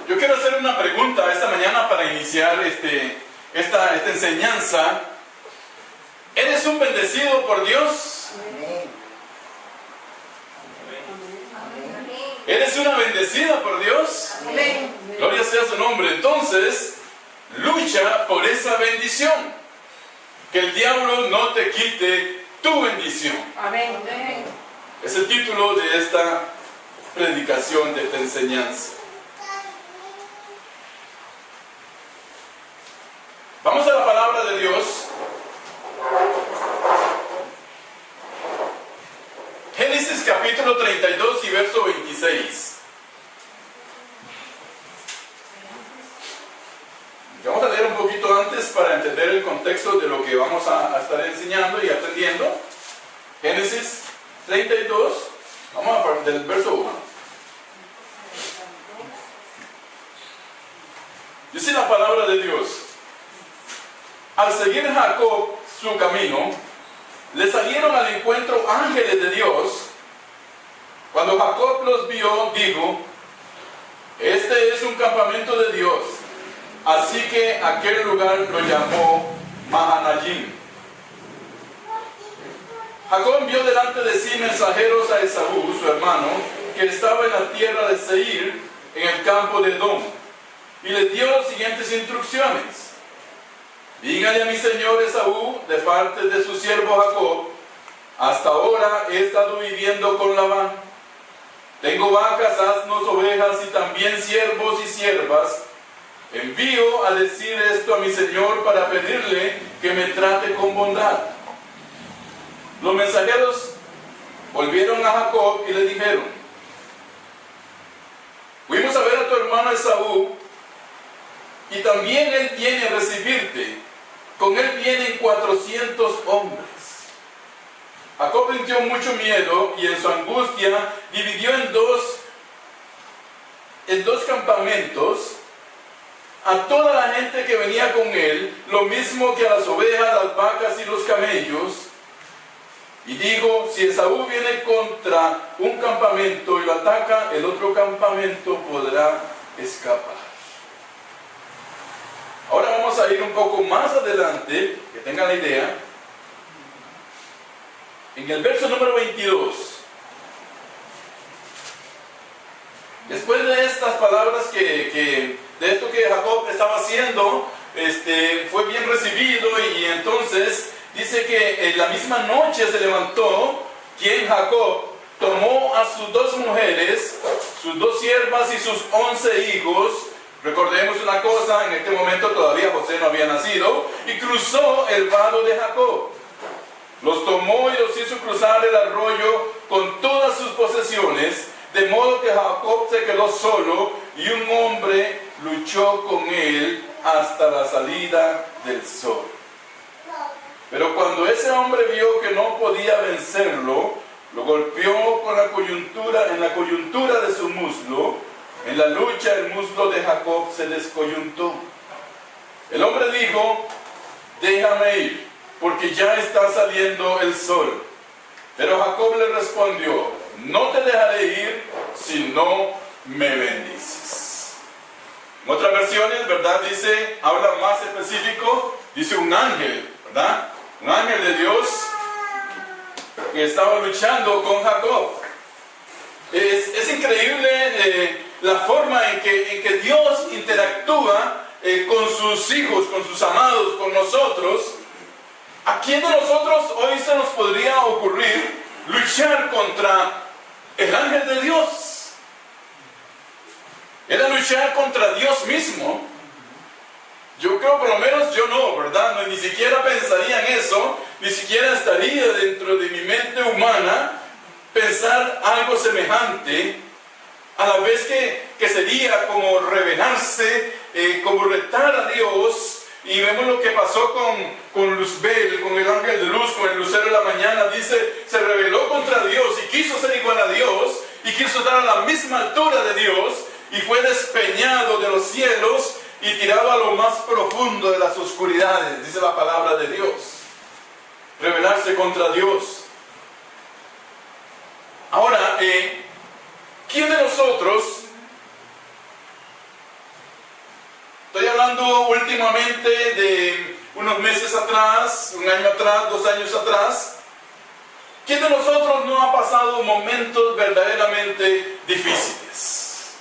Yo quiero hacer una pregunta esta mañana para iniciar esta enseñanza. ¿Eres un bendecido por Dios? ¿Eres una bendecida por Dios? Amén. Gloria sea su nombre. Entonces, lucha por esa bendición. Que el diablo no te quite tu bendición. Amén. Es el título de esta predicación, de esta enseñanza. Vamos a la palabra de Dios. Génesis capítulo 32 y verso 26. Vamos a leer un poquito antes para entender el contexto de lo que vamos a estar enseñando y aprendiendo. Génesis 32, vamos a partir del verso 1. Dice la palabra de Dios: al seguir Jacob su camino, le salieron al encuentro ángeles de Dios. Cuando Jacob los vio, dijo: este es un campamento de Dios. Así que aquel lugar lo llamó Mahanayim. Jacob envió delante de sí mensajeros a Esaú, su hermano, que estaba en la tierra de Seir, en el campo de Edom, y les dio las siguientes instrucciones: dígale a mi señor Esaú, de parte de su siervo Jacob: hasta ahora he estado viviendo con Labán. Tengo vacas, asnos, ovejas y también siervos y siervas. Envío a decir esto a mi señor para pedirle que me trate con bondad. Los mensajeros volvieron a Jacob y le dijeron: fuimos a ver a tu hermano Esaú, y también él viene a recibirte. Con él vienen 400 hombres. Jacob sintió mucho miedo y en su angustia dividió en dos campamentos a toda la gente que venía con él, lo mismo que a las ovejas, las vacas y los camellos. Y dijo: si Esaú viene contra un campamento y lo ataca, el otro campamento podrá escapar. Ahora vamos a ir un poco más adelante, que tengan la idea. En el verso número 22. Después de estas palabras de esto que Jacob estaba haciendo, fue bien recibido, y entonces dice que en la misma noche se levantó quien Jacob tomó a sus 2 mujeres, sus 2 siervas y sus 11 hijos. Recordemos una cosa: en este momento todavía José no había nacido, y cruzó el vado de Jacob. Los tomó y los hizo cruzar el arroyo con todas sus posesiones, de modo que Jacob se quedó solo, y un hombre luchó con él hasta la salida del sol. Pero cuando ese hombre vio que no podía vencerlo, lo golpeó en la coyuntura de su muslo. En la lucha el muslo de Jacob se descoyuntó. El hombre dijo: déjame ir, porque ya está saliendo el sol. Pero Jacob le respondió: no te dejaré ir si no me bendices. En otras versiones, ¿verdad? Habla más específico, dice un ángel, ¿verdad? Un ángel de Dios que estaba luchando con Jacob. Es increíble la forma en que Dios interactúa con sus hijos, con sus amados, con nosotros. ¿A quién de nosotros hoy se nos podría ocurrir luchar contra el ángel de Dios? Era luchar contra Dios mismo. Yo creo, por lo menos yo no, ¿verdad? No, ni siquiera pensaría en eso, ni siquiera estaría dentro de mi mente humana pensar algo semejante, a la vez que sería como rebelarse, como retar a Dios. Y vemos lo que pasó con Luzbel, con el ángel de luz, con el lucero de la mañana. Dice: se rebeló contra Dios y quiso ser igual a Dios, y quiso estar a la misma altura de Dios, y fue despeñado de los cielos y tirado a lo más profundo de las oscuridades, dice la palabra de Dios. Rebelarse contra Dios. Ahora, ¿quién de nosotros últimamente, de unos meses atrás, un año atrás, 2 años atrás, ¿quién de nosotros no ha pasado momentos verdaderamente difíciles?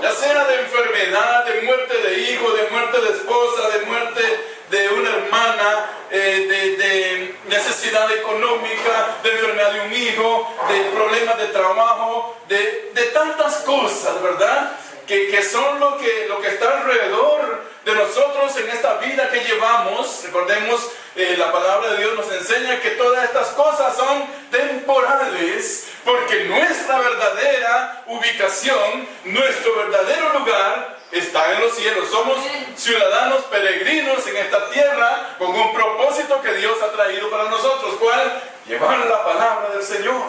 Ya sea de enfermedad, de muerte de hijo, de muerte de esposa, de muerte de una hermana, de necesidad económica, de enfermedad de un hijo, de problemas de trabajo, de tantas cosas, ¿verdad? Que son lo que está alrededor de nosotros en esta vida que llevamos. Recordemos, la palabra de Dios nos enseña que todas estas cosas son temporales, porque nuestra verdadera ubicación, nuestro verdadero lugar está en los cielos. Somos ciudadanos peregrinos en esta tierra con un propósito que Dios ha traído para nosotros. ¿Cuál? Llevar la palabra del Señor.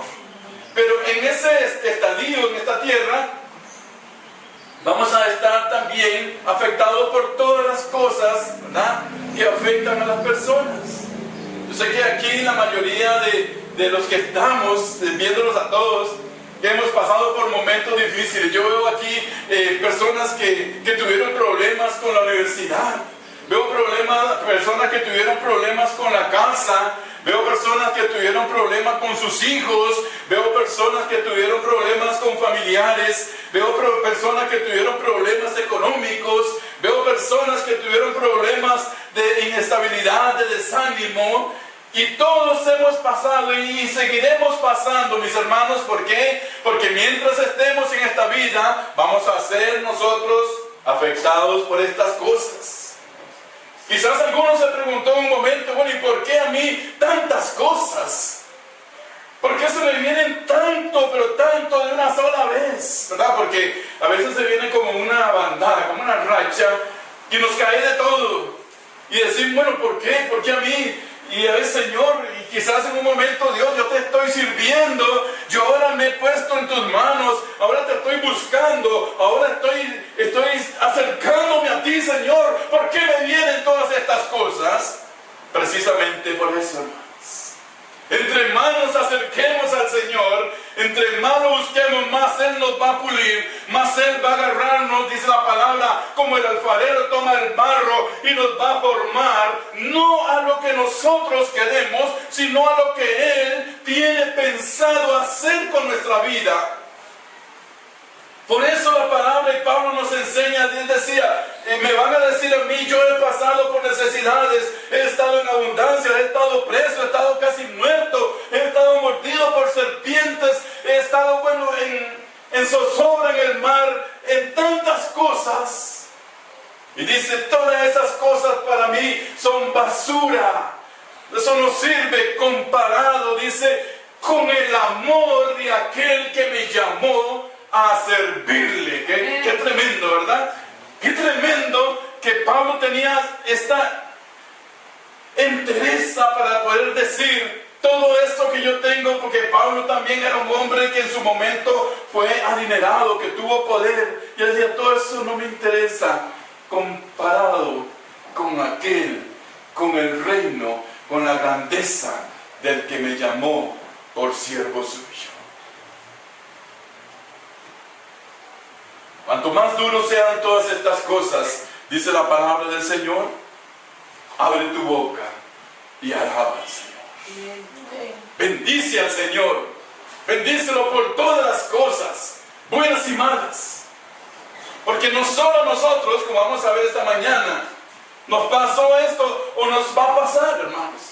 Pero en ese estadio, en esta tierra, vamos a estar también afectados por todas las cosas, ¿verdad?, que afectan a las personas. Yo sé que aquí la mayoría de los que estamos viéndolos a todos, que hemos pasado por momentos difíciles. Yo veo aquí personas que tuvieron problemas con la universidad. Veo personas que tuvieron problemas con la casa. Veo personas que tuvieron problemas con sus hijos. Veo personas que tuvieron problemas con familiares. Veo personas que tuvieron problemas económicos. Veo personas que tuvieron problemas de inestabilidad, de desánimo. Y todos hemos pasado y seguiremos pasando, mis hermanos. ¿Por qué? Porque mientras estemos en esta vida, vamos a ser nosotros afectados por estas cosas. Quizás algunos se preguntó en un momento, bueno, ¿y por qué a mí tantas cosas? ¿Por qué se me vienen tanto, pero tanto de una sola vez? ¿Verdad? Porque a veces se viene como una bandada, como una racha, y nos cae de todo. Y decir, bueno, ¿por qué? ¿Por qué a mí? Y a veces, Señor, y quizás en un momento, Dios, yo te estoy sirviendo, yo ahora me he puesto en tus manos, ahora te estoy buscando, ahora estoy acercándome a ti, Señor. ¿Por qué me vienen todas estas cosas? Precisamente por eso, hermanos. Entre más nos acerquemos al Señor, entre más lo busquemos, más Él nos va a pulir, más Él va a agarrarnos, dice la palabra, como el alfarero toma el barro y nos va a formar, no a lo que nosotros queremos, sino a lo que Él tiene pensado hacer con nuestra vida. Por eso la palabra y Pablo nos enseña, él decía, me van a decir a mí, yo he pasado por necesidades, he estado en abundancia, he estado preso, he estado casi muerto, he estado mordido por serpientes, he estado, bueno, en zozobra en el mar, en tantas cosas. Y dice, todas esas cosas para mí son basura. Eso no sirve comparado, dice, con el amor de aquel que me llamó a servirle. Qué tremendo, ¿verdad? Qué tremendo que Pablo tenía esta entereza para poder decir todo esto que yo tengo, porque Pablo también era un hombre que en su momento fue adinerado, que tuvo poder, y él decía, todo eso no me interesa comparado con aquel, con el reino, con la grandeza del que me llamó por siervo suyo. Cuanto más duros sean todas estas cosas, dice la palabra del Señor, abre tu boca y alaba al Señor. Bendice al Señor. Bendícelo por todas las cosas, buenas y malas. Porque no solo a nosotros, como vamos a ver esta mañana, nos pasó esto o nos va a pasar, hermanos.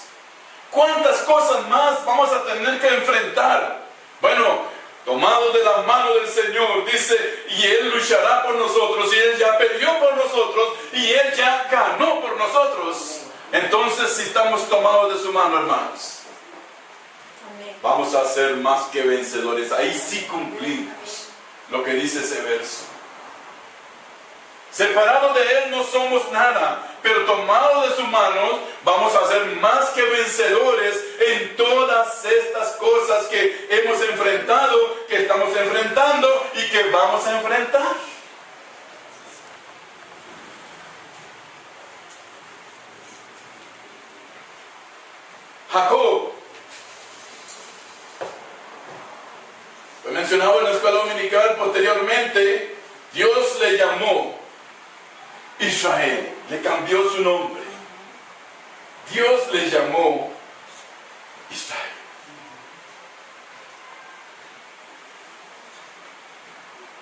¿Cuántas cosas más vamos a tener que enfrentar? Bueno, tomados de la mano del Señor, dice, y Él luchará por nosotros, y Él ya peleó por nosotros, y Él ya ganó por nosotros. Entonces, si estamos tomados de su mano, hermanos, vamos a ser más que vencedores. Ahí sí cumplimos lo que dice ese verso. Separados de Él no somos nada, pero tomados de sus manos vamos a ser más que vencedores en todas estas cosas que hemos enfrentado, que estamos enfrentando y que vamos a enfrentar. Jacob, fue mencionado en la escuela dominical. Posteriormente Dios le llamó Israel, le cambió su nombre. Dios le llamó Israel.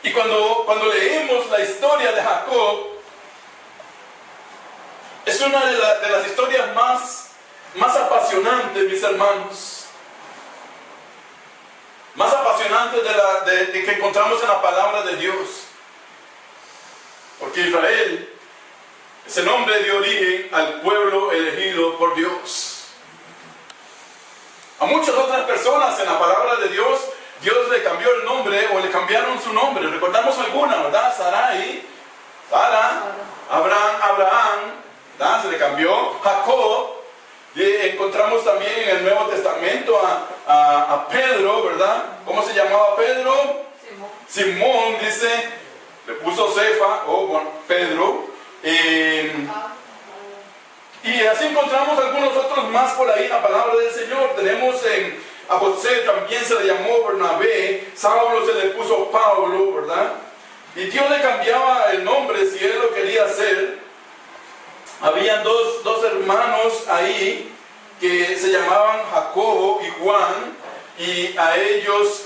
Y cuando leemos la historia de Jacob, es una de las historias más apasionantes, mis hermanos. Más apasionantes de que encontramos en la palabra de Dios. Porque Israel, ese nombre dio origen al pueblo elegido por Dios. A muchas otras personas en la palabra de Dios, Dios le cambió el nombre o le cambiaron su nombre. Recordamos algunas, ¿verdad? Sarai, Sara, Abraham, ¿verdad? Se le cambió. Jacob. Y encontramos también en el Nuevo Testamento a Pedro, ¿verdad? ¿Cómo se llamaba Pedro? Simón, dice, le puso Cefa, Pedro. Y así encontramos algunos otros más por ahí en la palabra del Señor. Tenemos a José, también se le llamó Bernabé. Saulo se le puso Pablo, ¿verdad? Y Dios le cambiaba el nombre si él lo quería hacer. Habían dos hermanos ahí que se llamaban Jacobo y Juan, y a ellos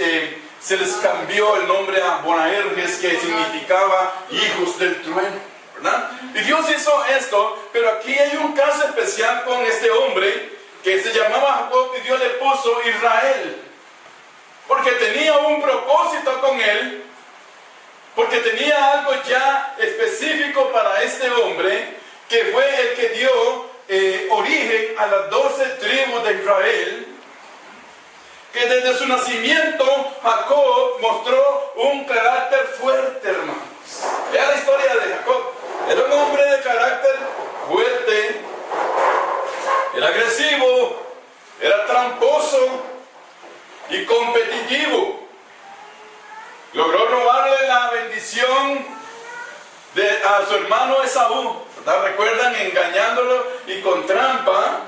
se les cambió el nombre a Boanerges, que significaba hijos del trueno, ¿verdad? Y Dios hizo esto, pero aquí hay un caso especial con este hombre que se llamaba Jacob y Dios le puso Israel, porque tenía un propósito con él, porque tenía algo ya específico para este hombre, que fue el que dio origen a las 12 tribus de Israel, que desde su nacimiento Jacob mostró un carácter fuerte, hermanos. Vea la historia de Jacob. Era un hombre de carácter fuerte, era agresivo, era tramposo y competitivo. Logró robarle la bendición a su hermano Esaú, ¿verdad? Recuerdan, engañándolo y con trampa.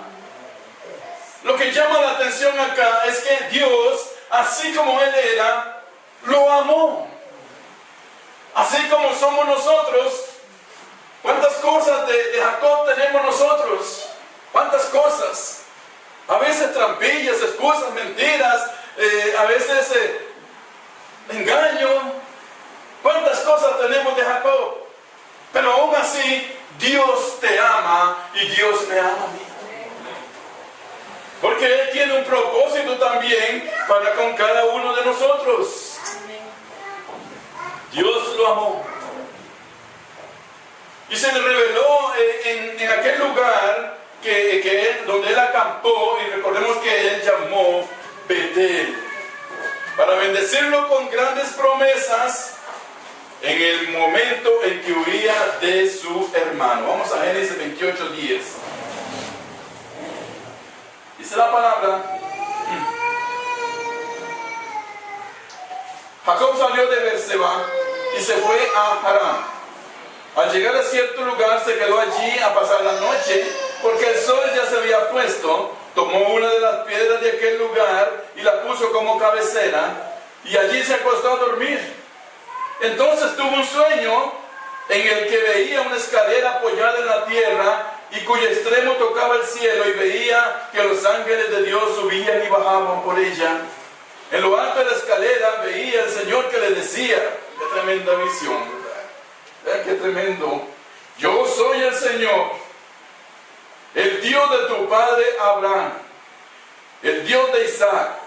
Lo que llama la atención acá es que Dios, así como él era, lo amó. Así como somos nosotros. ¿Cuántas cosas de Jacob tenemos nosotros? ¿Cuántas cosas? A veces trampillas, excusas, mentiras, a veces engaño. ¿Cuántas cosas tenemos de Jacob? Pero aún así, Dios te ama y Dios me ama a mí. Porque Él tiene un propósito también para con cada uno de nosotros. Dios lo amó. Y se le reveló en aquel lugar donde Él acampó, y recordemos que Él llamó Betel, para bendecirlo con grandes promesas en el momento en que huía de su hermano. Vamos a Génesis 28:10. Dice la palabra: Jacob salió de Beerseba y se fue a Harán. Al llegar a cierto lugar se quedó allí a pasar la noche, porque el sol ya se había puesto. Tomó una de las piedras de aquel lugar y la puso como cabecera, y allí se acostó a dormir. Entonces tuvo un sueño en el que veía una escalera apoyada en la tierra y cuyo extremo tocaba el cielo, y veía que los ángeles de Dios subían y bajaban por ella. En lo alto de la escalera veía al Señor que le decía: qué tremenda visión, ¿verdad? Vean qué tremendo. Yo soy el Señor, el Dios de tu padre Abraham, el Dios de Isaac.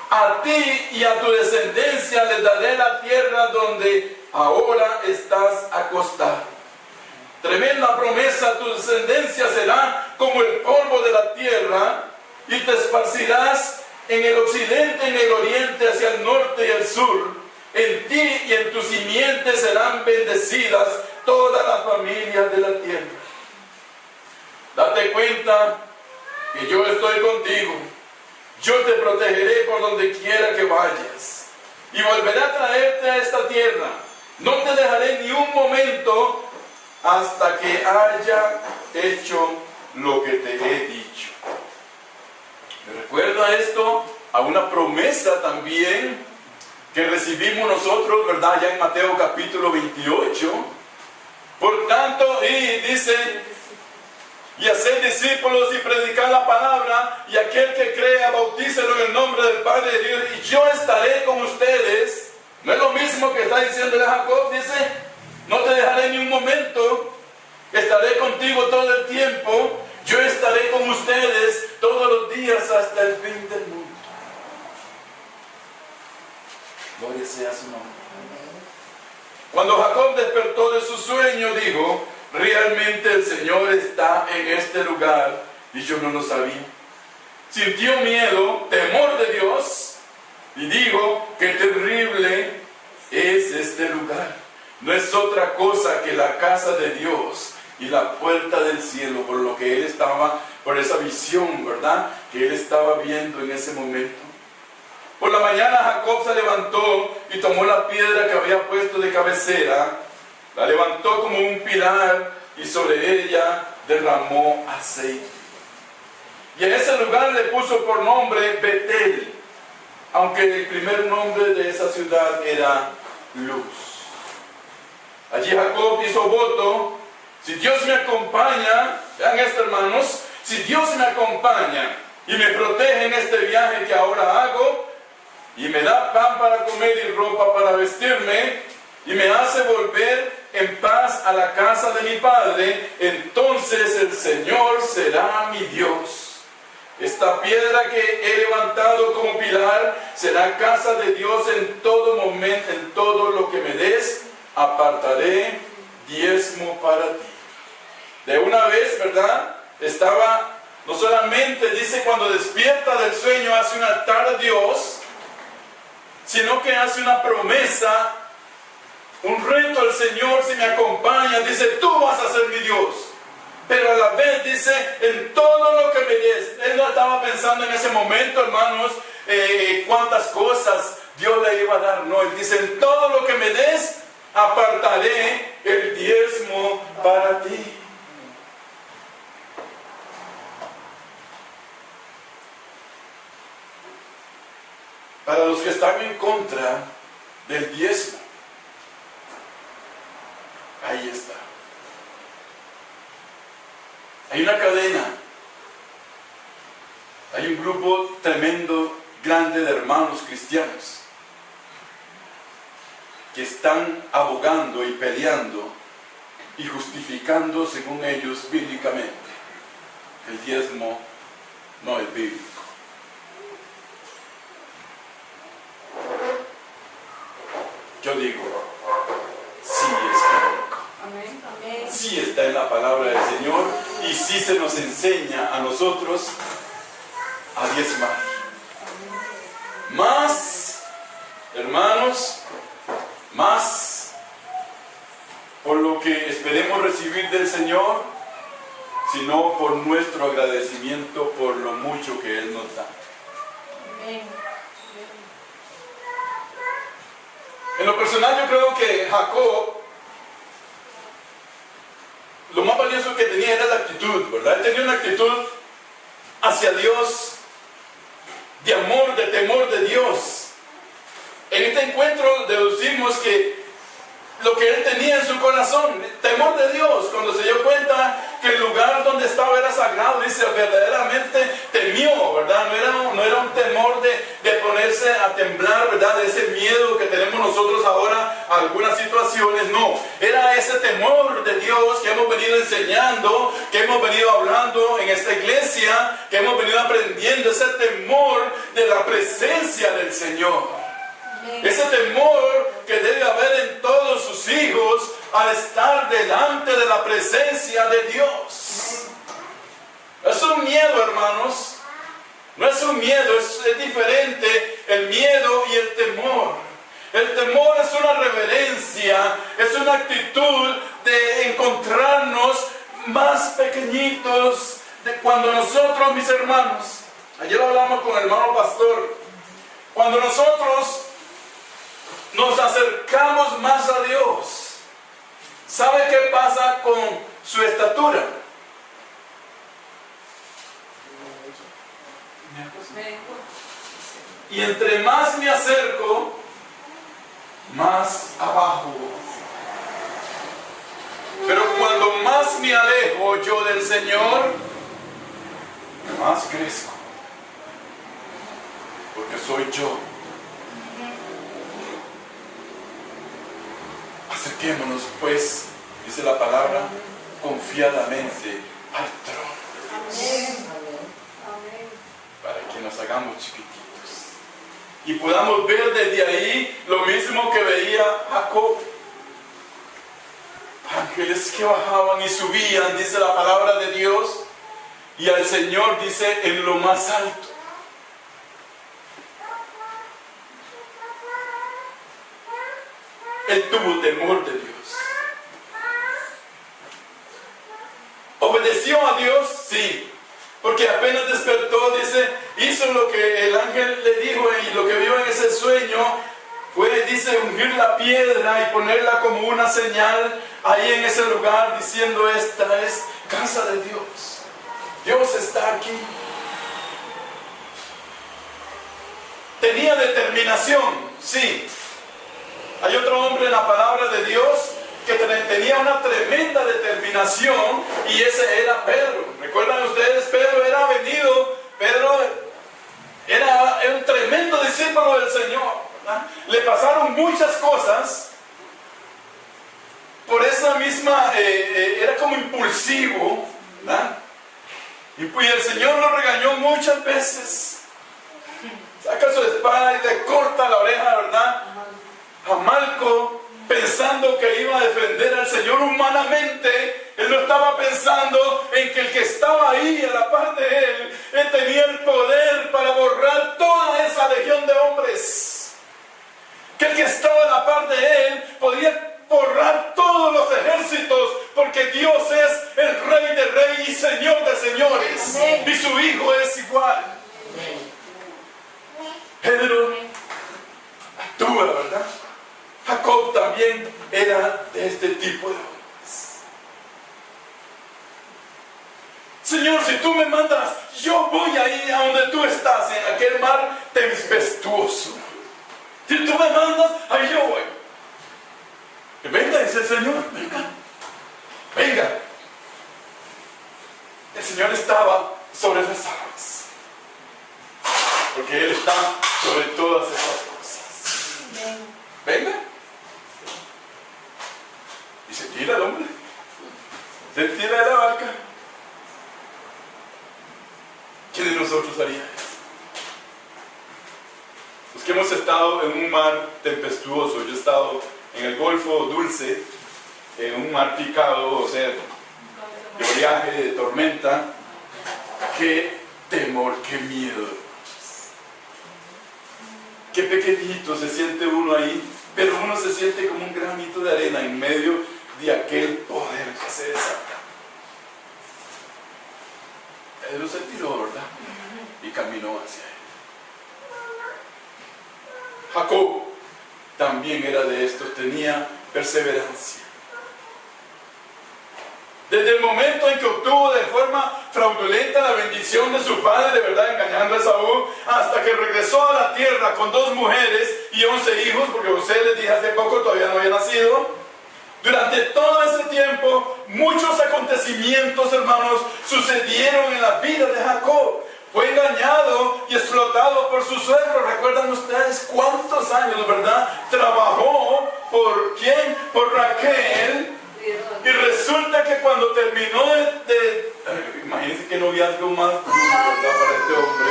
A ti y a tu descendencia les daré la tierra donde ahora estás acostado. Tremenda promesa: tu descendencia será como el polvo de la tierra, y te esparcirás en el occidente, en el oriente, hacia el norte y el sur. En ti y en tu simiente serán bendecidas todas las familias de la tierra. Date cuenta que yo estoy contigo. Yo te protegeré por donde quiera que vayas, y volveré a traerte a esta tierra. No te dejaré ni un momento hasta que haya hecho lo que te he dicho. Me recuerda esto a una promesa también que recibimos nosotros, ¿verdad? Ya en Mateo capítulo 28, Por tanto, dice, y hacer discípulos y predicar la palabra, y aquel que crea, bautícelo en el nombre del Padre de Dios, y yo estaré con ustedes. No es lo mismo que está diciéndole a Jacob, dice, no te dejaré ni un momento, estaré contigo todo el tiempo, yo estaré con ustedes todos los días hasta el fin del mundo. Gloria sea su nombre. Cuando Jacob despertó de su sueño, dijo, realmente el Señor está en este lugar y yo no lo sabía. Sintió miedo, temor de Dios y dijo, qué terrible es este lugar. No es otra cosa que la casa de Dios y la puerta del cielo, por lo que él estaba, por esa visión, ¿verdad?, que él estaba viendo en ese momento. Por la mañana Jacob se levantó y tomó la piedra que había puesto de cabecera, la levantó como un pilar y sobre ella derramó aceite. Y en ese lugar le puso por nombre Betel, aunque el primer nombre de esa ciudad era Luz. Allí Jacob hizo voto, si Dios me acompaña, vean esto hermanos, si Dios me acompaña y me protege en este viaje que ahora hago, y me da pan para comer y ropa para vestirme, y me hace volver en paz a la casa de mi padre, entonces el Señor será mi Dios. Esta piedra que he levantado como pilar será casa de Dios en todo momento, en todo lo que me des, apartaré diezmo para ti. De una vez, ¿verdad? Estaba, no solamente dice cuando despierta del sueño hace un altar a Dios, sino que hace una promesa, un reto al Señor, si me acompaña, dice, tú vas a ser mi Dios. Pero a la vez dice, en todo lo que me des. Él no estaba pensando en ese momento, hermanos, cuántas cosas Dios le iba a dar. No, él dice, en todo lo que me des, apartaré el diezmo para ti. Para los que están en contra del diezmo, ahí está. Hay una cadena, hay un grupo tremendo, grande de hermanos cristianos que están abogando y peleando y justificando, según ellos, bíblicamente, que el diezmo no es bíblico. Yo digo, sí es bíblico. Amén. Amén. Sí está en la palabra del Señor y sí se nos enseña a nosotros a diezmar. Más, hermanos, más por lo que esperemos recibir del Señor, sino por nuestro agradecimiento por lo mucho que Él nos da. Amén. En lo personal yo creo que Jacob, lo más valioso que tenía era la actitud, ¿verdad? Él tenía una actitud hacia Dios, de amor, de temor de Dios. En este encuentro deducimos que lo que él tenía en su corazón, temor de Dios, cuando se dio cuenta que el lugar donde estaba era sagrado, dice, verdaderamente temió, ¿verdad? No era un temor de ponerse a temblar, ¿verdad? De ese miedo que tenemos nosotros ahora a algunas situaciones, no. Era ese temor de Dios que hemos venido enseñando, que hemos venido hablando en esta iglesia, que hemos venido aprendiendo, ese temor de la presencia del Señor. Ese temor que debe haber en todos sus hijos al estar delante de la presencia de Dios. No es un miedo, hermanos. No es un miedo, es diferente el miedo y el temor. El temor es una reverencia, es una actitud de encontrarnos más pequeñitos de cuando nosotros, mis hermanos, ayer hablamos con el hermano pastor, cuando nosotros nos acercamos más a Dios, ¿sabe qué pasa con su estatura? Y entre más me acerco, más abajo. Pero cuando más me alejo yo del Señor, más crezco. Porque soy yo. Acerquémonos pues, dice la palabra, confiadamente al trono. Amén. Para que nos hagamos chiquititos. Y podamos ver desde ahí lo mismo que veía Jacob. Ángeles que bajaban y subían, dice la palabra de Dios. Y al Señor dice en lo más alto. Él tuvo temor de Dios. ¿Obedeció a Dios? Sí. Porque apenas despertó, dice, hizo lo que el ángel le dijo y lo que vio en ese sueño fue, dice, ungir la piedra y ponerla como una señal ahí en ese lugar, diciendo, esta es casa de Dios. Dios está aquí. Tenía determinación, sí. Hay otro hombre en la palabra de Dios que tenía una tremenda determinación y ese era Pedro. ¿Recuerdan ustedes? Pedro era venido, Pedro era un tremendo discípulo del Señor, ¿verdad? Le pasaron muchas cosas, por esa misma, era como impulsivo, ¿verdad? Y el Señor lo regañó muchas veces. Saca su espada y le corta la oreja, ¿verdad? A Malco, pensando que iba a defender al Señor humanamente. Él no estaba pensando en que el que estaba ahí a la par de él tenía el poder para borrar toda esa legión de hombres. Que el que estaba a la par de él podía borrar todos los ejércitos, porque Dios es el Rey de Reyes y Señor de señores. Amén. Y su Hijo es igual. Pedro actúa, ¿verdad? Jacob también era de este tipo de hombres. Señor, si tú me mandas, yo voy ahí a donde tú estás, en aquel mar tempestuoso. Si tú me mandas, ahí yo voy. Y venga, dice el Señor, venga, venga. El Señor estaba sobre las aguas, porque Él está sobre todas esas cosas. Venga. Y se tira el hombre. Se tira de la barca. ¿Quién de nosotros haría eso? Los que hemos estado en un mar tempestuoso, yo he estado en el Golfo Dulce, en un mar picado, o sea, de oleaje, de tormenta. Qué temor, qué miedo. Qué pequeñito se siente uno ahí, pero uno se siente como un granito de arena en medio de aquel poder que se desata. Pedro se tiró, ¿verdad? Y caminó hacia él. Jacob también era de estos, tenía perseverancia. Desde el momento en que obtuvo de forma fraudulenta la bendición de su padre, de verdad engañando a Esaú, hasta que regresó a la tierra con 2 mujeres y 11 hijos, porque José, les dije hace poco, todavía no había nacido. Durante todo ese tiempo, muchos acontecimientos, hermanos, sucedieron en la vida de Jacob. Fue engañado y explotado por su suegro. ¿Recuerdan ustedes cuántos años, verdad? Trabajó por ¿quién? Por Raquel. Y resulta que cuando terminó imagínense que noviazgo más duro, ¿verdad? Para este hombre.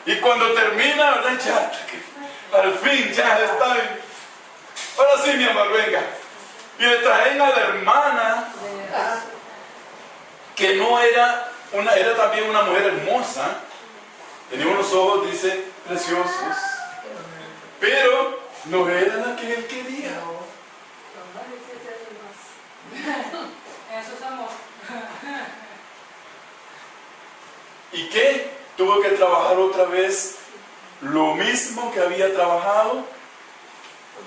Y cuando termina, ¿verdad? Ya, al fin, ya está bien. Ahora sí, mi amor, venga. Y le traen a la hermana, que no era era también una mujer hermosa. Tenía unos ojos, dice, preciosos. Pero no era la que él quería. Eso es amor. ¿Y qué? Tuvo que trabajar otra vez lo mismo que había trabajado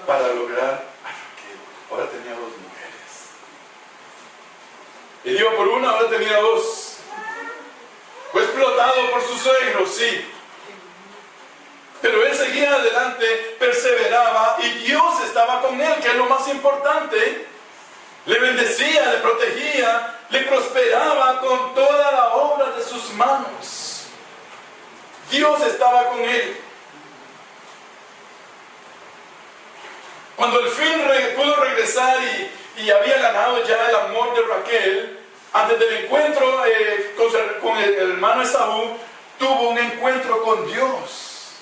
para lograr aquello. Ahora tenía 2 mujeres. Él iba por una, ahora tenía 2. Fue explotado por su suegro, sí. Pero él seguía adelante, perseveraba y Dios estaba con él, que es lo más importante. le bendecía, le protegía, le prosperaba con toda la obra de sus manos. Dios estaba con él. Cuando al fin pudo regresar y había ganado ya el amor de Raquel, antes del encuentro con el hermano Esaú, tuvo un encuentro con Dios.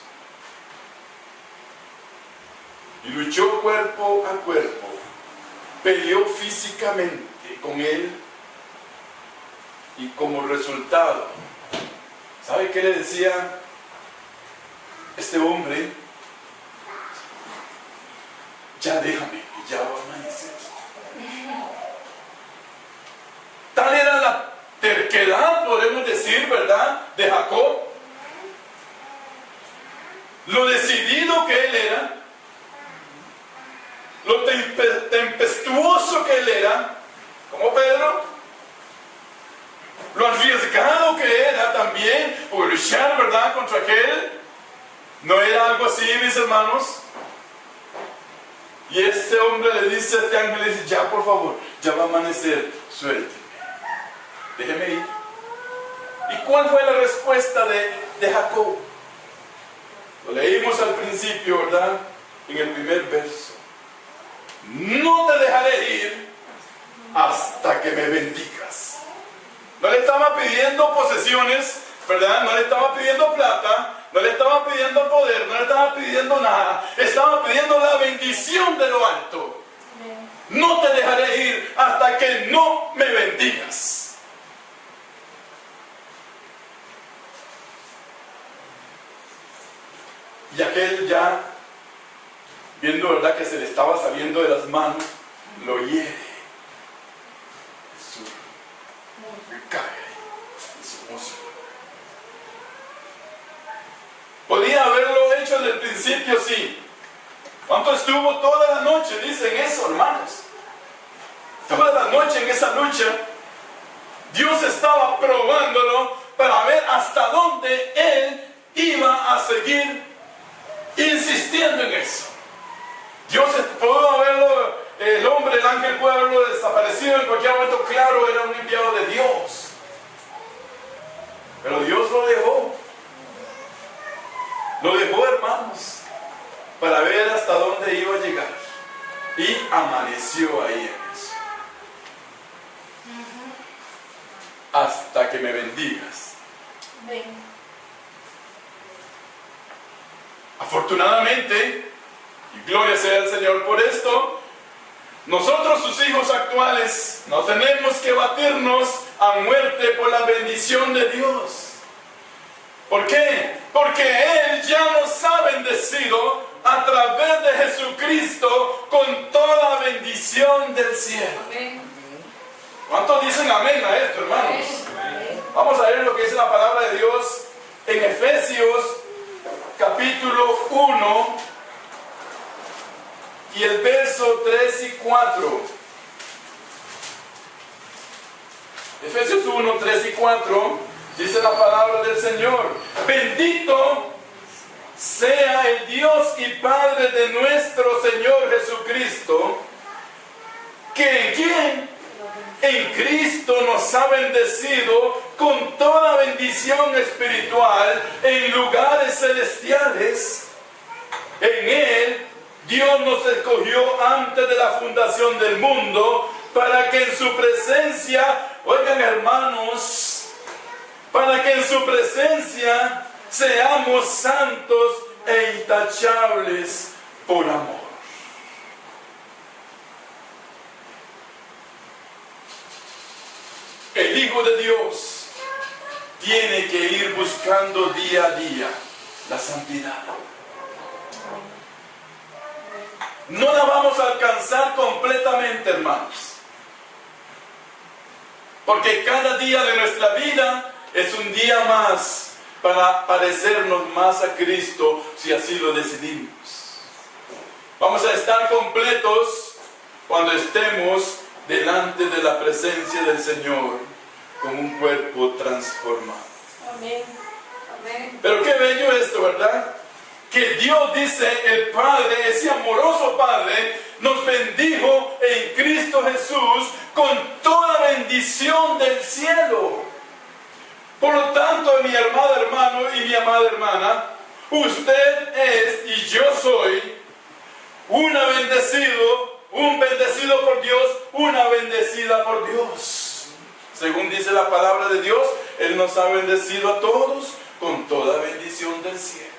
Y luchó cuerpo a cuerpo. Peleó físicamente con él. Y como resultado, ¿sabe qué le decía este hombre? Ya déjame, que ya va a amanecer. Tal era la terquedad, podemos decir, ¿verdad?, de Jacob. Lo decidido que él era, lo tempestuoso que él era, como Pedro, lo arriesgado que era también, por luchar, ¿verdad?, contra aquel. No era algo así, mis hermanos. Y este hombre le dice a este ángel, le dice, ya por favor, ya va a amanecer, suélteme, déjeme ir. ¿Y cuál fue la respuesta de Jacob? Lo leímos al principio, ¿verdad?, en el primer verso. No te dejaré ir hasta que me bendigas. No le estaba pidiendo posesiones, ¿verdad? No le estaba pidiendo plata, no le estaba pidiendo poder, no le estaba pidiendo nada. Estaba pidiendo la bendición de lo alto. No te dejaré ir hasta que no me bendigas. Y aquel ya, viendo, ¿verdad?, que se le estaba saliendo de las manos, lo hiere. Cae en su muslo. Podía haberlo hecho desde el principio, sí. ¿Cuánto estuvo toda la noche? Dicen eso, hermanos. Toda la noche en esa lucha, Dios estaba probándolo para ver hasta dónde él iba a seguir insistiendo en eso. Dios pudo haberlo, el hombre, el ángel pudo haberlo desaparecido en cualquier momento. Claro, era un enviado de Dios. Pero Dios lo dejó. Lo dejó, hermanos, para ver hasta dónde iba a llegar. Y amaneció ahí en eso. Hasta que me bendigas. Afortunadamente, y gloria sea al Señor por esto, nosotros, sus hijos actuales, no tenemos que batirnos a muerte por la bendición de Dios. ¿Por qué? Porque Él ya nos ha bendecido a través de Jesucristo con toda bendición del cielo. ¿Cuántos dicen amén a esto, hermanos? Vamos a ver lo que dice la palabra de Dios en Efesios capítulo 1 y el verso 3 y 4. Efesios 1, 3 y 4. Dice la palabra del Señor: bendito sea el Dios y Padre de nuestro Señor Jesucristo, que en Cristo nos ha bendecido con toda bendición espiritual en lugares celestiales. En Él Dios nos escogió antes de la fundación del mundo para que en su presencia, oigan hermanos, para que en su presencia seamos santos e intachables por amor. El Hijo de Dios tiene que ir buscando día a día la santidad. No la vamos a alcanzar completamente, hermanos, porque cada día de nuestra vida es un día más para parecernos más a Cristo, si así lo decidimos. Vamos a estar completos cuando estemos delante de la presencia del Señor con un cuerpo transformado. Amén. Amén. Pero qué bello esto, ¿verdad? que Dios, dice el Padre, ese amoroso Padre, nos bendijo en Cristo Jesús con toda bendición del cielo. Por lo tanto, mi amado hermano y mi amada hermana, usted es y yo soy un bendecido por Dios, una bendecida por Dios. Según dice la palabra de Dios, Él nos ha bendecido a todos con toda bendición del cielo.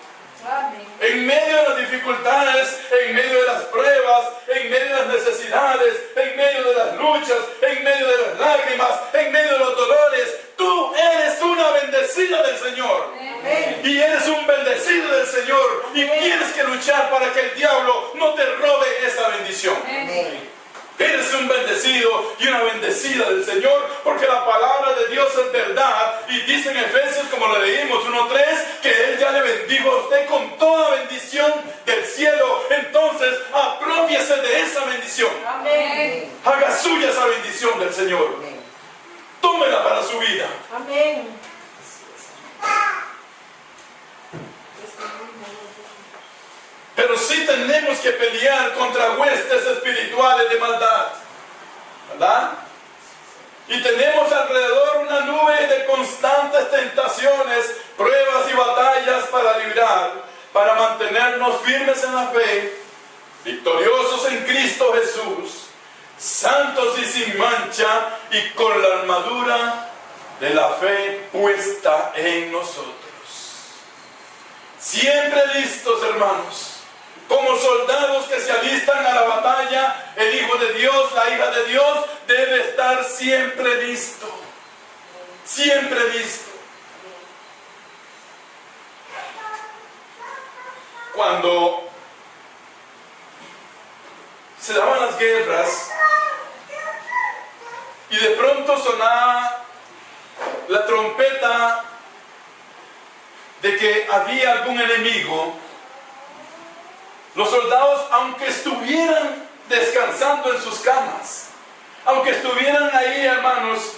Amén. En medio de las dificultades, en medio de las pruebas, en medio de las necesidades, en medio de las luchas, en medio de las lágrimas, en medio de los dolores, tú eres una bendecida del Señor. Amén. Y eres un bendecido del Señor. Y tienes que luchar para que el diablo no te robe esa bendición. Amén. Eres un bendecido y una bendecida del Señor, porque la palabra de Dios es verdad. Y dice en Efesios, como lo leímos 1:3, que Él ya le bendijo a usted con toda bendición del cielo. Entonces, aprópiese de esa bendición. Amén. Haga suya esa bendición del Señor. Tómela para su vida. Amén. Pero sí tenemos que pelear contra huestes espirituales de maldad, ¿verdad? Y tenemos alrededor una nube de constantes tentaciones, pruebas y batallas para librar, para mantenernos firmes en la fe, victoriosos en Cristo Jesús, santos y sin mancha, y con la armadura de la fe puesta en nosotros. Siempre listos, hermanos. Como soldados que se alistan a la batalla, el Hijo de Dios, la hija de Dios, debe estar siempre listo. Siempre listo. Cuando se daban las guerras y de pronto sonaba la trompeta de que había algún enemigo, los soldados, aunque estuvieran descansando en sus camas, aunque estuvieran ahí, hermanos,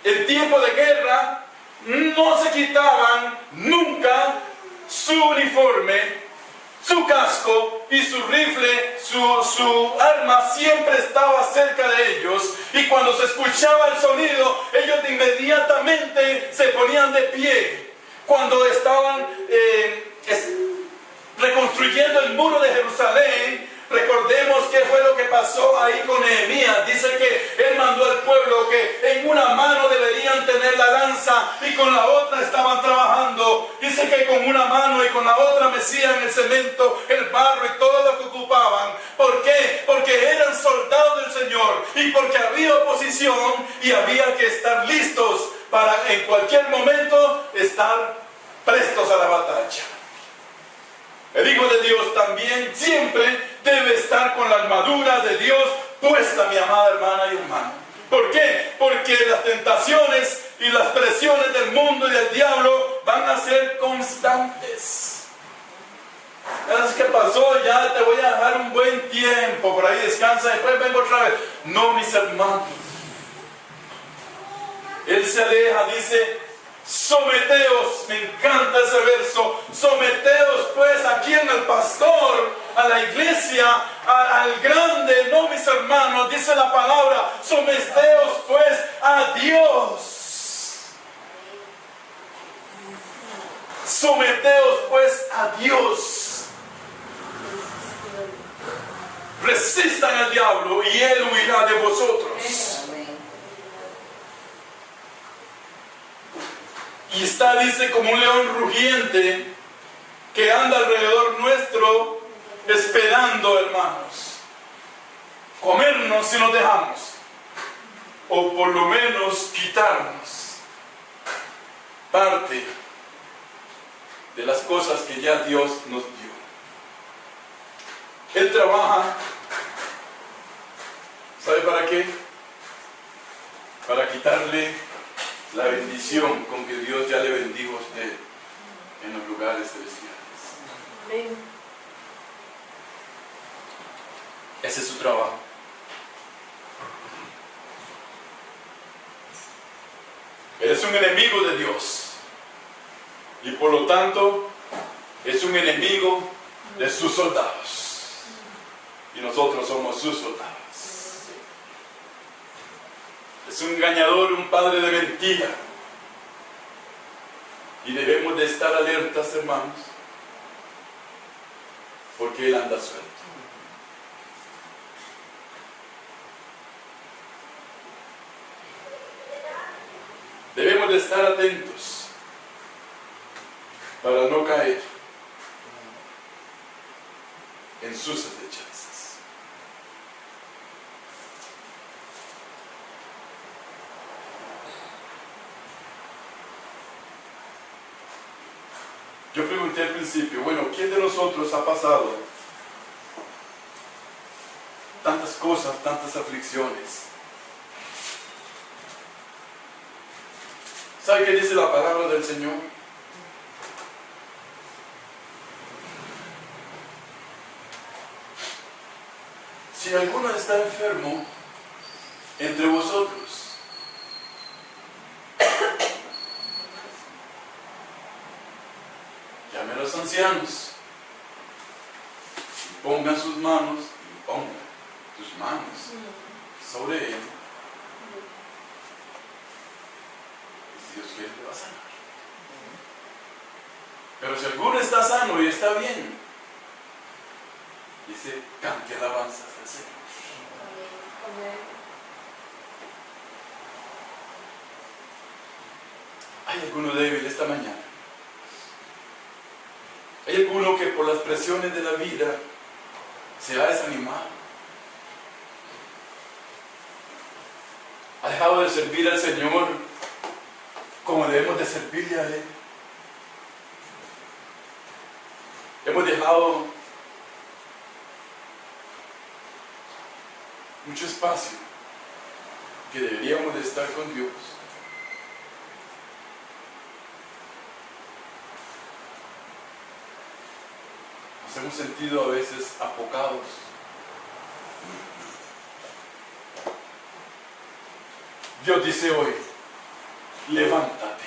en tiempo de guerra, no se quitaban nunca su uniforme, su casco y su rifle, su arma siempre estaba cerca de ellos. Y cuando se escuchaba el sonido, ellos inmediatamente se ponían de pie. Cuando estaban reconstruyendo el muro de Jerusalén, recordemos qué fue lo que pasó ahí con Nehemías. Dice que él mandó al pueblo que en una mano deberían tener la lanza y con la otra estaban trabajando. Dice que con una mano y con la otra mecían el cemento, el barro y todo lo que ocupaban. ¿Por qué? Porque eran soldados del Señor y porque había oposición y había que estar listos para en cualquier momento estar prestos a la batalla. El Hijo de Dios también siempre debe estar con la armadura de Dios puesta, mi amada hermana y hermano. ¿Por qué? Porque las tentaciones y las presiones del mundo y del diablo van a ser constantes. ¿Sabes qué pasó? Ya te voy a dejar un buen tiempo, por ahí descansa, después vengo otra vez. No, mis hermanos. Él se aleja, dice: someteos, me encanta ese verso, someteos pues a quien, al pastor, a la iglesia, al grande, no, mis hermanos, dice la palabra, someteos pues a Dios. Someteos pues a Dios. Resistan al diablo y él huirá de vosotros. Y está, dice, como un león rugiente que anda alrededor nuestro esperando, hermanos, comernos si nos dejamos, o por lo menos quitarnos parte de las cosas que ya Dios nos dio. Él trabaja, ¿sabe para qué? Para quitarle la bendición con que Dios ya le bendijo a usted en los lugares celestiales. Amén. Ese es su trabajo. Eres un enemigo de Dios y por lo tanto es un enemigo de sus soldados. Y nosotros somos sus soldados. Es un engañador, un padre de mentira. Y debemos de estar alertas, hermanos, porque él anda suelto. Debemos de estar atentos para no caer en sus acechanzas. Yo pregunté al principio, bueno, ¿quién de nosotros ha pasado tantas cosas, tantas aflicciones? ¿Sabe qué dice la palabra del Señor? Si alguno está enfermo entre vosotros, llame a los ancianos, y pongan sus manos, sobre él. Dios quiere le va a sanar. Pero si alguno está sano y está bien, dice, cante alabanzas al Señor. ¿Hay alguno débil esta mañana? ¿Hay alguno que por las presiones de la vida se ha desanimado? ¿Ha dejado de servir al Señor como debemos de servirle a Él? Hemos dejado mucho espacio que deberíamos de estar con Dios. Nos hemos sentido a veces apocados. Dios dice hoy, levántate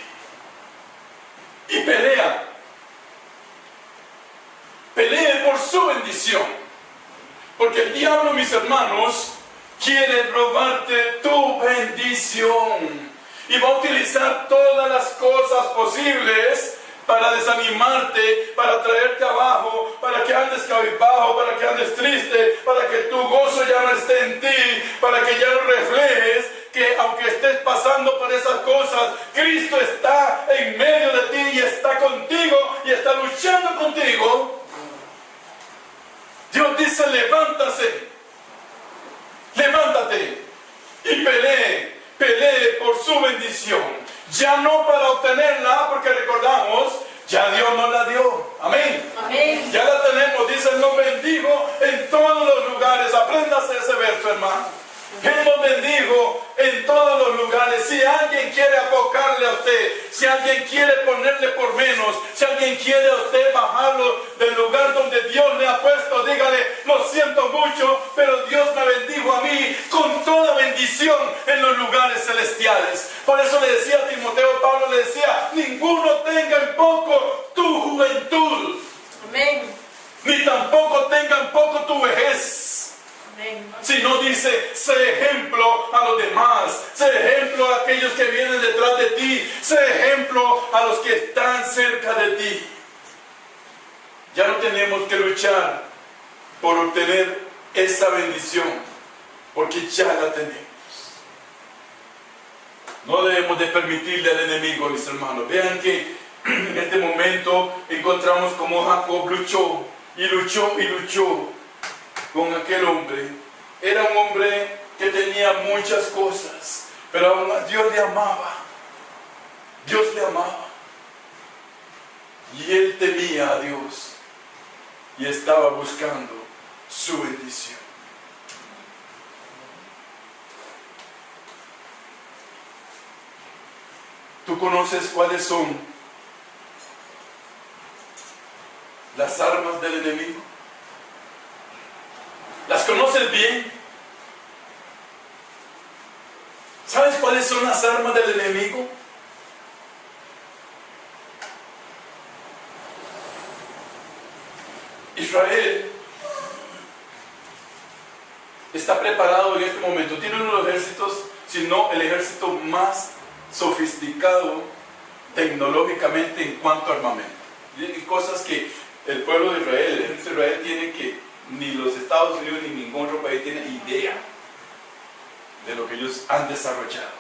y pelea. Pelee por su bendición. Porque el diablo, mis hermanos, quiere robarte tu bendición. Y va a utilizar todas las cosas posibles para desanimarte, para traerte abajo, para que andes cabizbajo, para que andes triste, para que tu gozo ya no esté en ti, para que ya no reflejes que aunque estés pasando por esas cosas, Cristo está en medio de ti y está contigo y está luchando contigo. Dios dice, levántate y pelee por su bendición. Ya no para obtenerla, porque recordamos, ya Dios nos la dio. Amén. Amén. Ya la tenemos, dice, nos bendijo en todos los lugares. Apréndase ese verso, hermano. Él nos bendijo en todos los lugares. Si alguien quiere apocarle a usted, si alguien quiere ponerle por menos, si alguien quiere a usted bajarlo del lugar donde Dios le ha puesto, dígale, lo siento mucho, pero Dios me bendijo a mí con toda bendición en los lugares celestiales. Por eso le decía a Timoteo, Pablo le decía, ninguno tenga en poco tu juventud. Amén. Ni tampoco tenga en poco tu vejez. Si no dice, sé ejemplo a los demás, sé ejemplo a aquellos que vienen detrás de ti, sé ejemplo a los que están cerca de ti. Ya no tenemos que luchar por obtener esa bendición, porque ya la tenemos. No debemos de permitirle al enemigo, mis hermanos. Vean que en este momento encontramos como Jacob luchó y luchó y luchó con aquel hombre. Era un hombre que tenía muchas cosas, pero aún Dios le amaba. Dios le amaba. Y él temía a Dios y estaba buscando su bendición. ¿Tú conoces cuáles son las armas del enemigo? ¿Las conoces bien? ¿Sabes cuáles son las armas del enemigo? Israel está preparado en este momento. Tiene uno de los ejércitos, si no el ejército más sofisticado tecnológicamente en cuanto a armamento. Hay cosas que el pueblo de Israel, el ejército de Israel tiene que ni los Estados Unidos ni ningún otro país tiene idea de lo que ellos han desarrollado.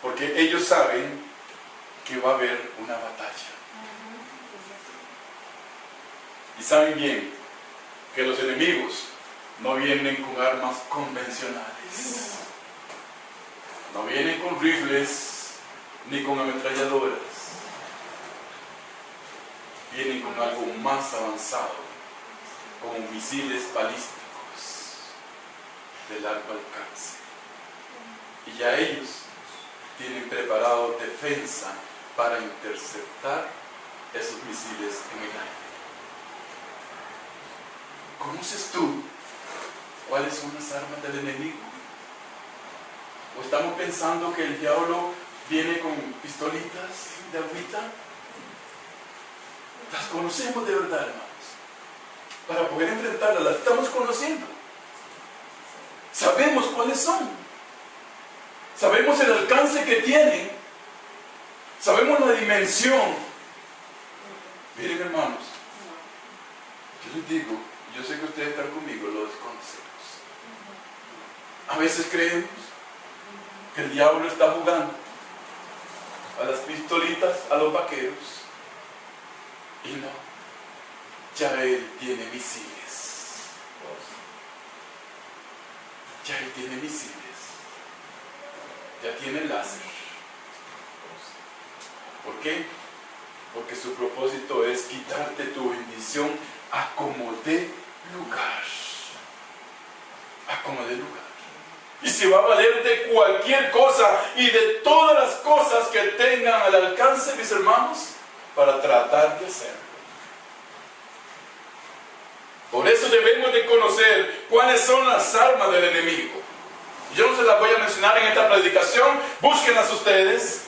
Porque ellos saben que va a haber una batalla. Y saben bien que los enemigos no vienen con armas convencionales. No vienen con rifles ni con ametralladoras. Vienen con algo más avanzado, como misiles balísticos de largo alcance. Y ya ellos tienen preparado defensa para interceptar esos misiles en el aire. ¿Conoces tú cuáles son las armas del enemigo? ¿O estamos pensando que el diablo viene con pistolitas de agüita? Las conocemos de verdad, hermanos. Para poder enfrentarlas, las estamos conociendo. Sabemos cuáles son. Sabemos el alcance que tienen. Sabemos la dimensión. Miren, hermanos, yo les digo, yo sé que ustedes están conmigo, lo desconocemos. A veces creemos que el diablo está jugando a las pistolitas, a los vaqueros. Y no, ya él tiene misiles. Ya él tiene misiles. Ya tiene láser. ¿Por qué? Porque su propósito es quitarte tu bendición a como dé lugar. A como dé lugar. Y se va a valer de cualquier cosa y de todas las cosas que tengan al alcance, mis hermanos, para tratar de hacerlo. Por eso debemos de conocer cuáles son las armas del enemigo. Yo no se las voy a mencionar en esta predicación, búsquenlas ustedes.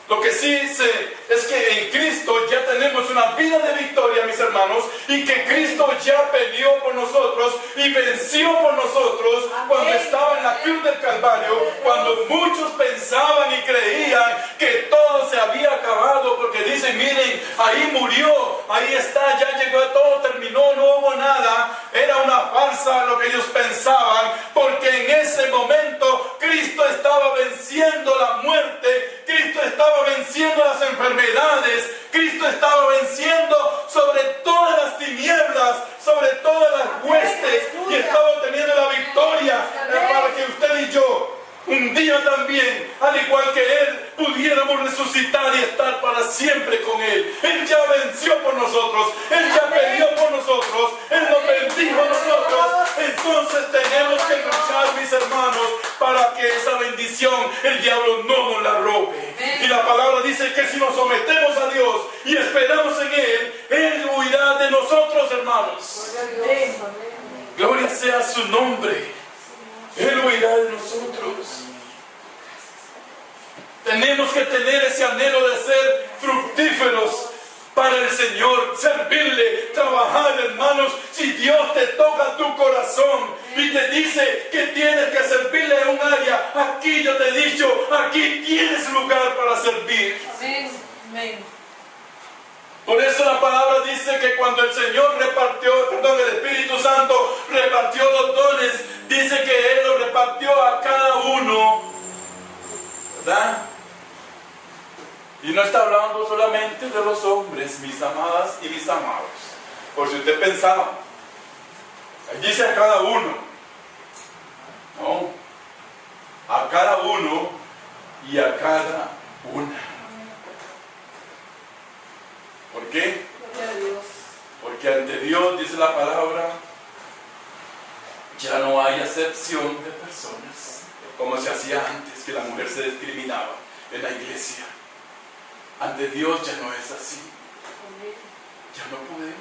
Lo que sí sé es que en Cristo ya tenemos una vida de victoria, mis hermanos, y que Cristo ya peleó por nosotros y venció por nosotros cuando estaba en la cruz del Calvario, cuando muchos pensaban y creían que todo se había acabado, porque dicen, miren, ahí murió, ahí está, ya llegó, todo terminó, no hubo nada. Era una farsa lo que ellos pensaban, porque en ese momento Cristo estaba venciendo la muerte, Cristo estaba venciendo las enfermedades, Cristo estaba venciendo sobre todas las tinieblas, sobre todas las huestes, y estaba obteniendo la victoria para que usted y yo un día también, al igual que Él, pudiéramos resucitar y estar para siempre con Él. Él ya venció por nosotros, Él ya peleó por nosotros, Él nos bendijo a nosotros. Entonces tenemos que luchar, mis hermanos, para que esa bendición el diablo no nos la robe. Y la palabra dice que si nos sometemos a Dios y esperamos en Él huirá de nosotros, hermanos. Gloria sea su nombre. Él huirá de nosotros. Tenemos que tener ese anhelo de ser fructíferos para el Señor, servirle, trabajar, hermanos. Si Dios te toca tu corazón y te dice que tienes que servirle en un área, aquí yo te he dicho, aquí tienes lugar para servir. Amén. Por eso la palabra dice que cuando el Señor el Espíritu Santo repartió los dones, dice que Él los repartió a cada uno, ¿verdad? Y no está hablando solamente de los hombres, mis amadas y mis amados. Por si usted pensaba, dice a cada uno. No, a cada uno y a cada una. ¿Por qué? Porque ante Dios, dice la palabra, ya no hay acepción de personas, como se hacía antes, que la mujer se discriminaba en la iglesia. Ante Dios ya no es así. Ya no podemos.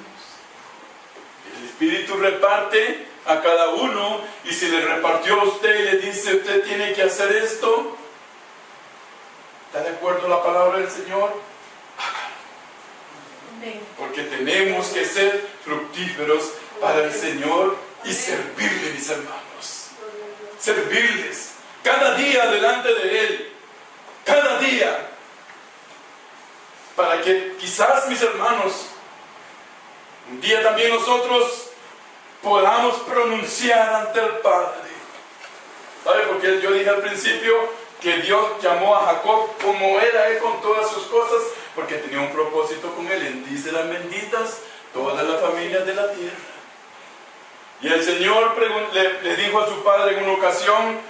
El Espíritu reparte a cada uno, y si le repartió a usted y le dice, usted tiene que hacer esto, ¿está de acuerdo la palabra del Señor? Hágalo. Amén. Porque tenemos que ser fructíferos para el Señor y servirle, mis hermanos. Servirles cada día delante de Él. Cada día. Para que quizás, mis hermanos, un día también nosotros podamos pronunciar ante el Padre. ¿Sabe? Porque yo dije al principio que Dios llamó a Jacob como era él con todas sus cosas, porque tenía un propósito con él. En ti serán benditas todas las familias de la tierra. Y el Señor le dijo a su padre en una ocasión: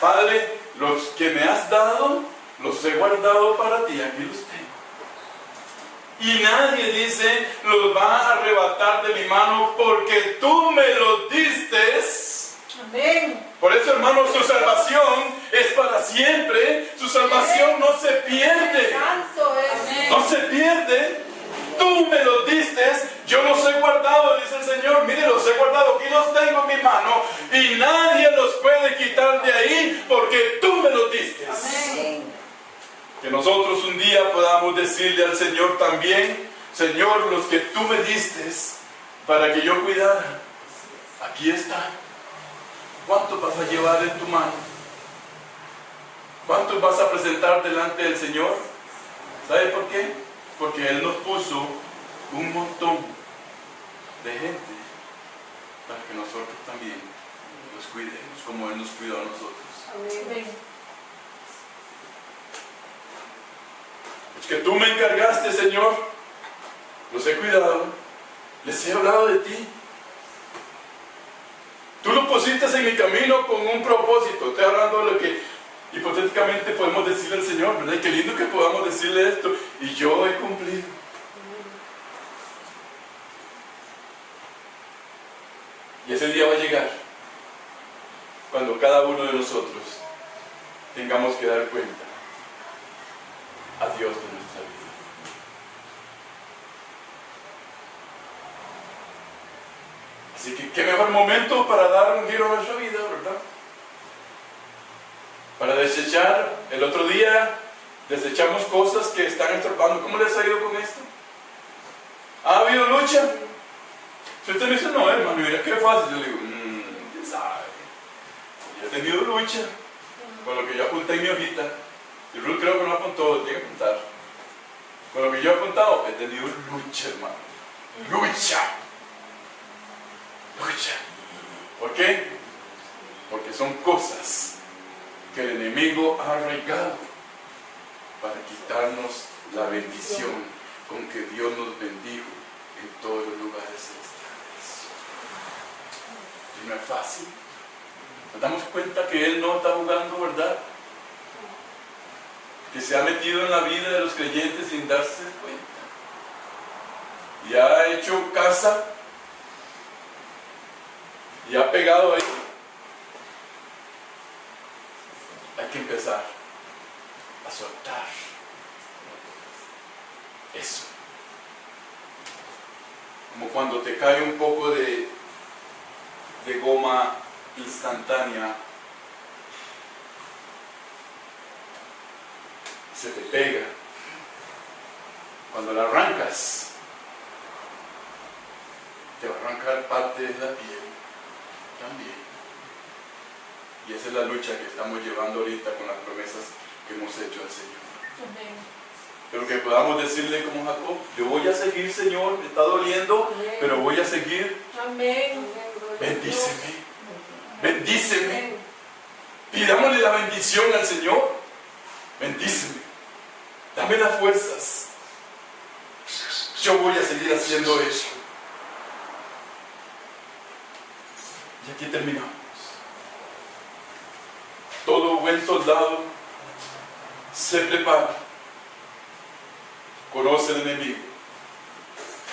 Padre, los que me has dado, los he guardado para ti, aquí los tengo. Y nadie, dice, los va a arrebatar de mi mano, porque tú me los distes. Amén. Por eso, hermanos, su salvación es para siempre. Su salvación no se pierde. Santo es. No se pierde. Tú me los distes, yo los he guardado, dice el Señor. Mire, los he guardado, aquí los tengo en mi mano. Y nadie los puede quitar de ahí, porque tú me los distes. Amén. Que nosotros un día podamos decirle al Señor también: Señor, los que tú me distes para que yo cuidara, aquí está. ¿Cuántos vas a llevar en tu mano? ¿Cuántos vas a presentar delante del Señor? ¿Sabe por qué? Porque Él nos puso un montón de gente para que nosotros también los cuidemos como Él nos cuidó a nosotros. Amén. Los que tú me encargaste, Señor, los he cuidado, les he hablado de ti. Tú los pusiste en mi camino con un propósito. Estoy hablando de lo que hipotéticamente podemos decirle al Señor, ¿verdad? Y qué lindo que podamos decirle esto. Y yo he cumplido. Y ese día va a llegar cuando cada uno de nosotros tengamos que dar cuenta a Dios de nuestra vida. Así que qué mejor momento para dar un giro a nuestra vida, ¿verdad? Para desechar. El otro día desechamos cosas que están estorbando. ¿Cómo les ha ido con esto? ¿Ha habido lucha? Si usted me dice: no, hermano, mira qué fácil, yo le digo: ¿quién sabe? Yo he tenido lucha con lo que yo apunté en mi hojita. Y Ruth creo que no apuntó, tiene que apuntar. Con lo que yo he apuntado, he tenido lucha, hermano. Lucha. Lucha. ¿Por qué? Porque son cosas que el enemigo ha arraigado para quitarnos la bendición con que Dios nos bendijo en todos los lugares celestiales. Y no es fácil. Nos damos cuenta que Él no está jugando, ¿verdad? Que se ha metido en la vida de los creyentes sin darse cuenta. Y ha hecho casa y ha pegado ahí. Hay que empezar a soltar eso. Como cuando te cae un poco de goma instantánea, se te pega. Cuando la arrancas, te va a arrancar parte de la piel también. Y esa es la lucha que estamos llevando ahorita con las promesas que hemos hecho al Señor. Amén. Pero que podamos decirle como Jacob: yo voy a seguir, Señor, me está doliendo, pero voy a seguir. Amén. Bendíceme, bendíceme. Pidámosle la bendición al Señor. Bendíceme, dame las fuerzas. Yo voy a seguir haciendo eso. Y aquí terminamos. Todo buen soldado se prepara, conoce el enemigo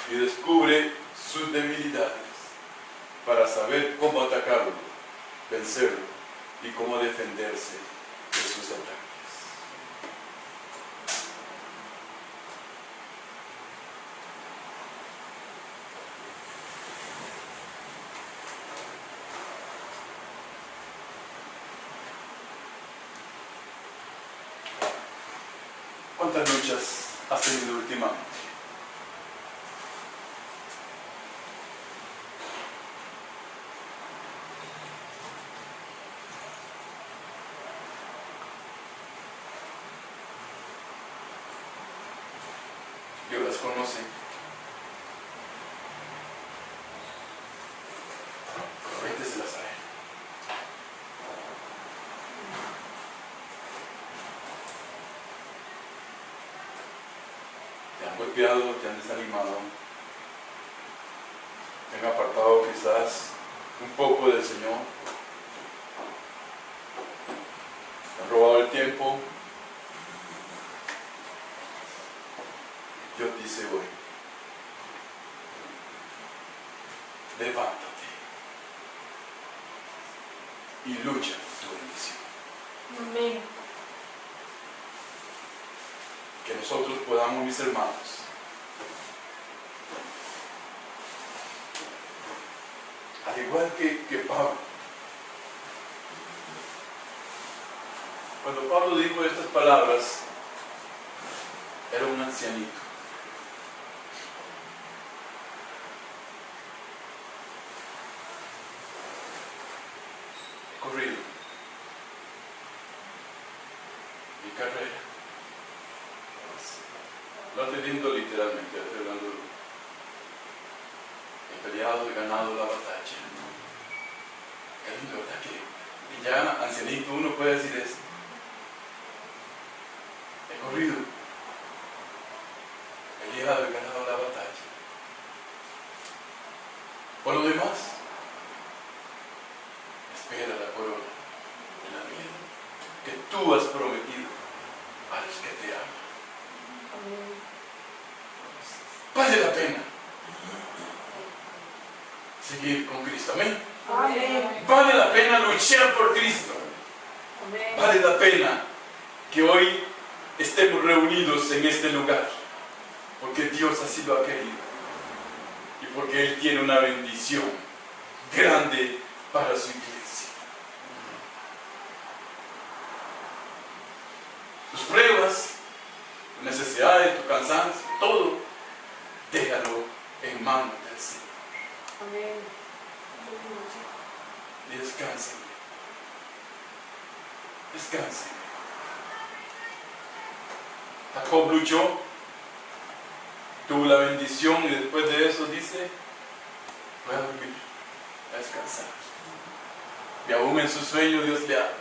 y descubre sus debilidades para saber cómo atacarlo, vencerlo y cómo defenderse de sus ataques. ¿Cuántas luchas has tenido últimamente? conocen. Cuénteselas a Él. Te han golpeado, te han desanimado, te han apartado quizás un poco del Señor, te han robado el tiempo. Dios dice hoy, levántate y lucha por tu bendición. Amén. Que nosotros podamos, mis hermanos, al igual que Pablo, cuando Pablo dijo estas palabras, era un ancianito. He corrido mi carrera. No estoy diciendo literalmente, estoy hablando. He peleado, he ganado la batalla. Es lindo, ¿verdad? Que ya ancianito uno puede decir eso. He corrido, he peleado, he ganado la batalla. Por lo demás, espera la corona de la vida que tú has prometido a los que te aman. Vale la pena seguir con Cristo. Amén. Amén. Vale la pena luchar por Cristo. Amén. Vale la pena que hoy estemos reunidos en este lugar, porque Dios así lo ha querido y porque Él tiene una bendición grande para su iglesia. Tus pruebas, tus necesidades, tu cansancio, todo, déjalo en manos del Señor. Amén. Y descansen. Descansen. Jacob luchó, tuvo la bendición y después de eso dice, voy a dormir, a descansar. Y aún en su sueño Dios le habla.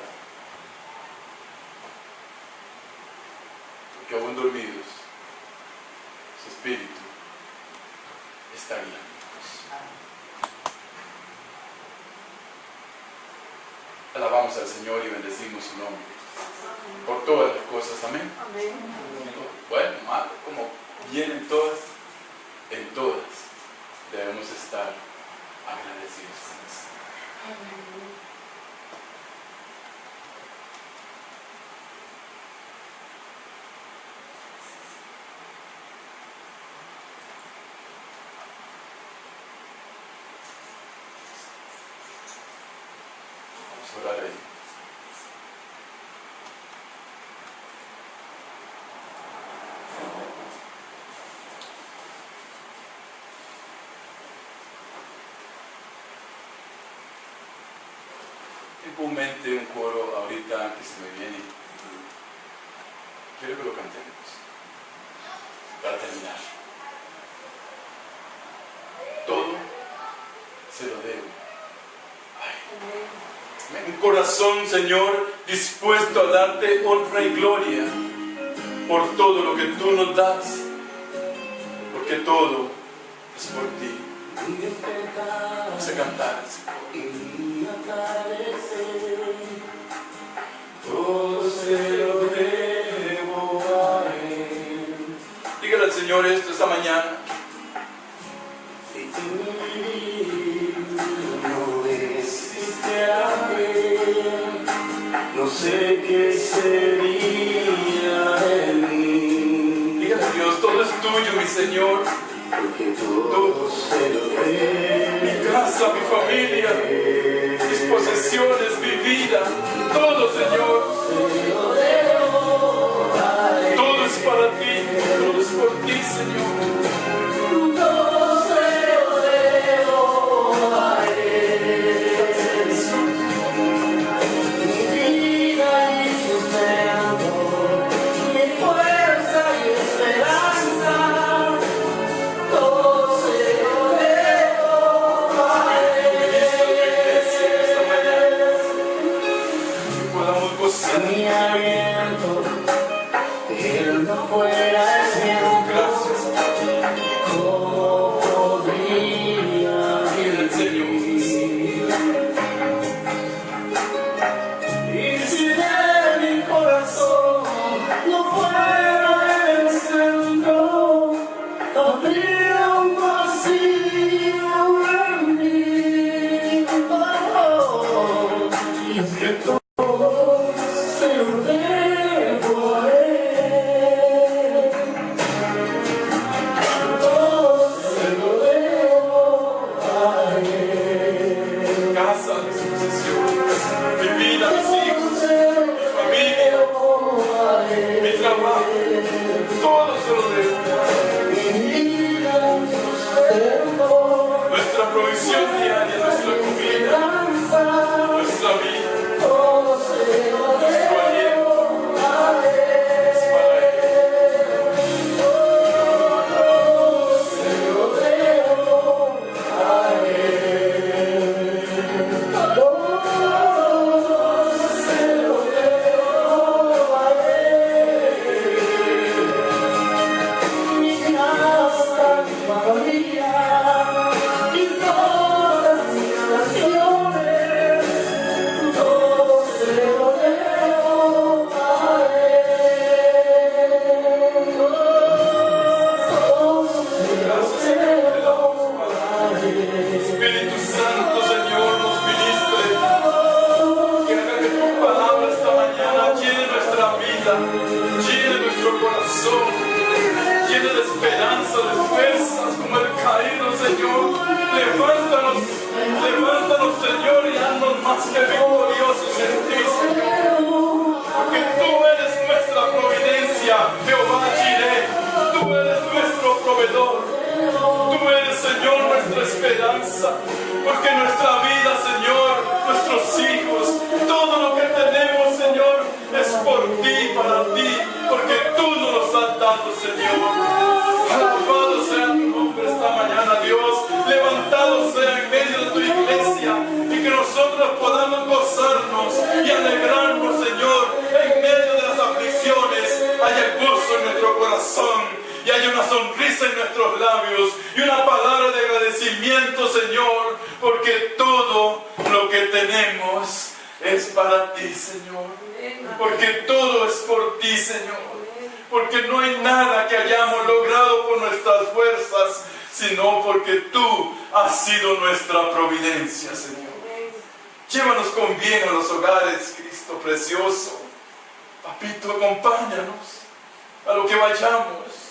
Porque aún dormidos, su espíritu está guiando. Alabamos al Señor y bendecimos su nombre por todas las cosas. Amén. Amén. Bueno, mal, como vienen todas, en todas debemos estar agradecidos. Vamos a orar ahí. Tengo en mente un coro ahorita que se me viene. Quiero que lo cantemos para terminar. Todo se lo debo. Ay. Un corazón, Señor, dispuesto a darte honra y gloria por todo lo que tú nos das, porque todo es por ti. Vamos a cantar ese coro. Todo se lo debo a Él. Dígale al Señor esto esta mañana. Si tú no existieras, no sé qué sería de mí. Dígale a Dios, todo es tuyo, mi Señor. Porque todo se lo debo. Mi casa, mi familia, mis posesiones, mi vida, todo, Señor. Todo es para ti, todo es por ti, Señor. Todo se lo debo a Él. Mi vida y sustento, mi fuerza y esperanza, provisión diaria, nuestra comida, nuestra vida, nuestro aliento. Es para Él. Gracias, Señor, te damos, Padre. Espíritu Santo, Señor, nos ministre. Que haga que tu palabra esta mañana llene nuestra vida, llene nuestro corazón, llene de esperanza, de fuerzas, como el caído, Señor. Levántanos, levántanos, Señor, y haznos más que victoriosos en ti, Señor. Porque tú eres nuestra providencia, Jehová Jireh. Tú eres nuestro proveedor. Tú eres, Señor, nuestra esperanza. Porque nuestra vida, Señor, nuestros hijos, todo lo que tenemos, Señor, es por ti, para ti. Porque tú nos los has dado, Señor. Alabado sea tu nombre esta mañana, Dios. Levantado sea en medio de tu iglesia. Y que nosotros podamos gozarnos y alegrarnos, Señor, en medio de las aflicciones. Haya gozo en nuestro corazón. Y hay una sonrisa en nuestros labios y una palabra de agradecimiento, Señor, porque todo lo que tenemos es para ti, Señor. Porque todo es por ti, Señor. Porque no hay nada que hayamos logrado por nuestras fuerzas, sino porque tú has sido nuestra providencia, Señor. Llévanos con bien a los hogares, Cristo precioso. Papito, acompáñanos a lo que vayamos.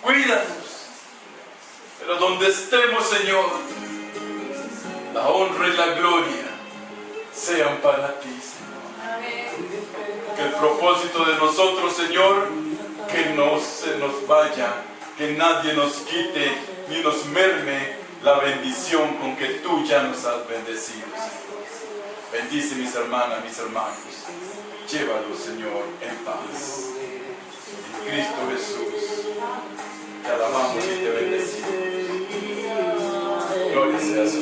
Cuídanos, pero donde estemos, Señor, la honra y la gloria sean para ti, Señor. Que el propósito de nosotros, Señor, que no se nos vaya, que nadie nos quite ni nos merme la bendición con que tú ya nos has bendecido, Señor. Bendice mis hermanas, mis hermanos. Llévalos, Señor, en paz. En Cristo Jesús. Te alabamos y te bendecimos. Gloria sea a su